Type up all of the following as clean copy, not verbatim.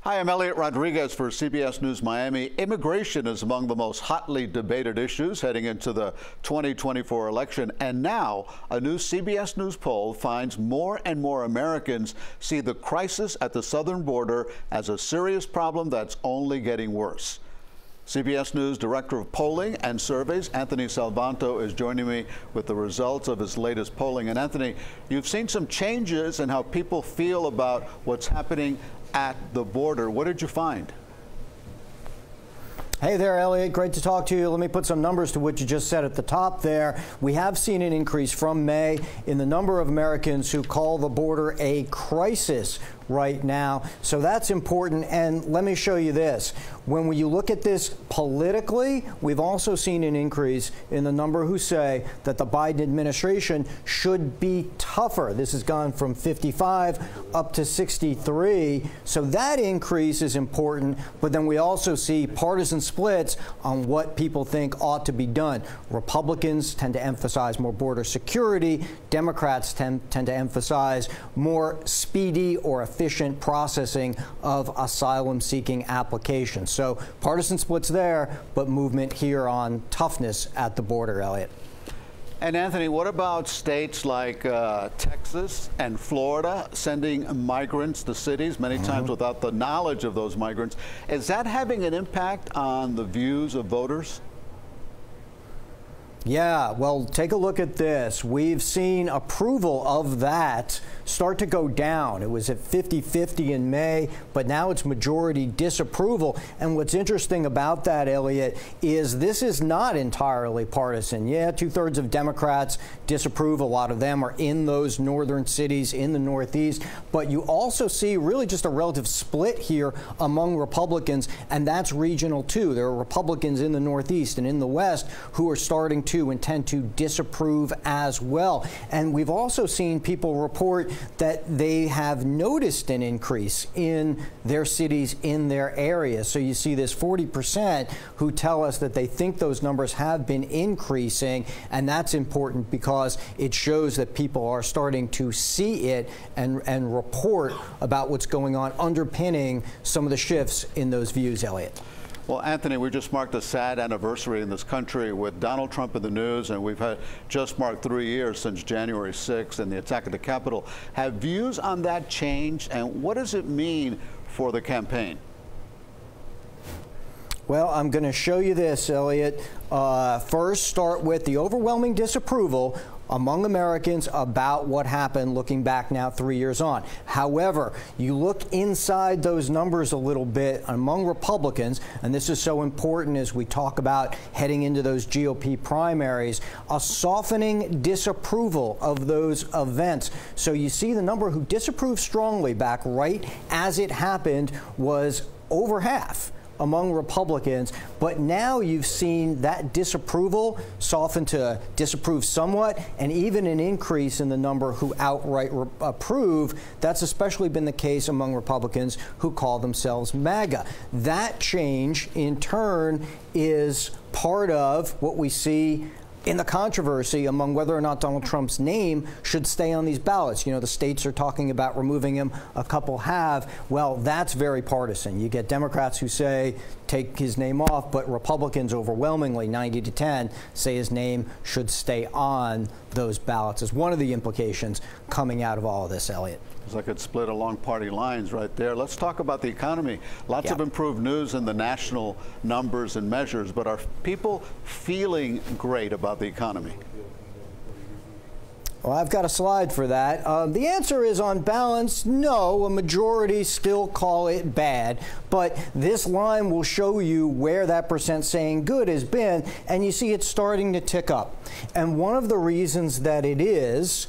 Hi, I'm Eliott Rodriguez for CBS News Miami. Immigration is among the most hotly debated issues heading into the 2024 election. And now, a new CBS News poll finds more and more Americans see the crisis at the southern border as a serious problem that's only getting worse. CBS News Director of Polling and Surveys, Anthony Salvanto, is joining me with the results of his latest polling. And Anthony, you've seen some changes in how people feel about what's happening at the border. What did you find? Hey there, Eliott. Great to talk to you. Let me put some numbers to what you just said at the top there. We have seen an increase from May in the number of Americans who call the border a crisis right now. So that's important. And let me show you this. When you look at this politically, we've also seen an increase in the number who say that the Biden administration should be tougher. This has gone from 55 up to 63. So that increase is important. But then we also see partisan splits on what people think ought to be done. Republicans tend to emphasize more border security. Democrats tend to emphasize more speedy or efficient processing of asylum-seeking applications. So partisan splits there, but movement here on toughness at the border, Eliott. And Anthony, what about states like Texas and Florida sending migrants to cities, many times without the knowledge of those migrants? Is that having an impact on the views of voters? Yeah, well, take a look at this. We've seen approval of that start to go down. It was at 50-50 in May, but now it's majority disapproval. And what's interesting about that, Eliott, is this is not entirely partisan. Yeah, 2/3 of Democrats disapprove. A lot of them are in those northern cities in the Northeast. But you also see really just a relative split here among Republicans, and that's regional too. There are Republicans in the Northeast and in the West who are starting to intend to disapprove as well. And we've also seen people report that they have noticed an increase in their cities, in their areas. So you see this 40% who tell us that they think those numbers have been increasing, and that's important because it shows that people are starting to see it and report about what's going on, underpinning some of the shifts in those views, Eliott. Well, Anthony, we just marked a sad anniversary in this country with Donald Trump in the news, and we've had just marked 3 years since January 6th and the attack at the Capitol. Have views on that changed, and what does it mean for the campaign? Well, I'm going to show you this, Eliott. First, start with the overwhelming disapproval among Americans about what happened looking back now 3 years on. However, you look inside those numbers a little bit among Republicans, and this is so important as we talk about heading into those GOP primaries, a softening disapproval of those events. So you see the number who disapproved strongly back right as it happened was over half among Republicans, but now you've seen that disapproval soften to disapprove somewhat, and even an increase in the number who outright approve. That's especially been the case among Republicans who call themselves MAGA. That change, in turn, is part of what we see in the controversy among whether or not Donald Trump's name should stay on these ballots. You know, the states are talking about removing him. A couple have. Well, that's very partisan. You get Democrats who say take his name off, but Republicans overwhelmingly, 90-10, say his name should stay on those ballots. Is one of the implications coming out of all of this, Eliott. It's like it split along party lines right there. Let's talk about the economy. Lots of improved news in the national numbers and measures, but are people feeling great about the economy? Well, I've got a slide for that. The answer is, on balance, no. A majority still call it bad. But this line will show you where that percent saying good has been, and you see it's starting to tick up. And one of the reasons that it is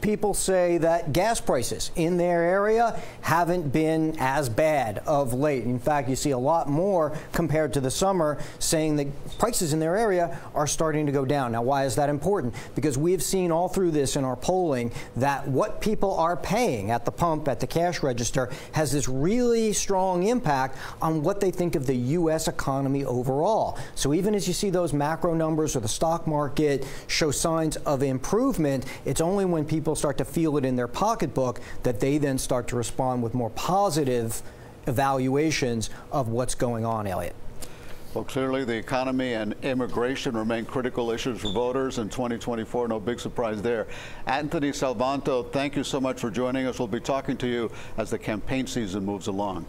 people say that gas prices in their area haven't been as bad of late. In fact, you see a lot more compared to the summer saying that prices in their area are starting to go down. Now, why is that important? Because we've seen all through this in our polling that what people are paying at the pump, at the cash register, has this really strong impact on what they think of the U.S. economy overall. So even as you see those macro numbers or the stock market show signs of improvement, it's only when people start to feel it in their pocketbook that they then start to respond with more positive evaluations of what's going on, Eliott. Well, clearly the economy and immigration remain critical issues for voters in 2024. No big surprise there. Anthony Salvanto, thank you so much for joining us. We'll be talking to you as the campaign season moves along.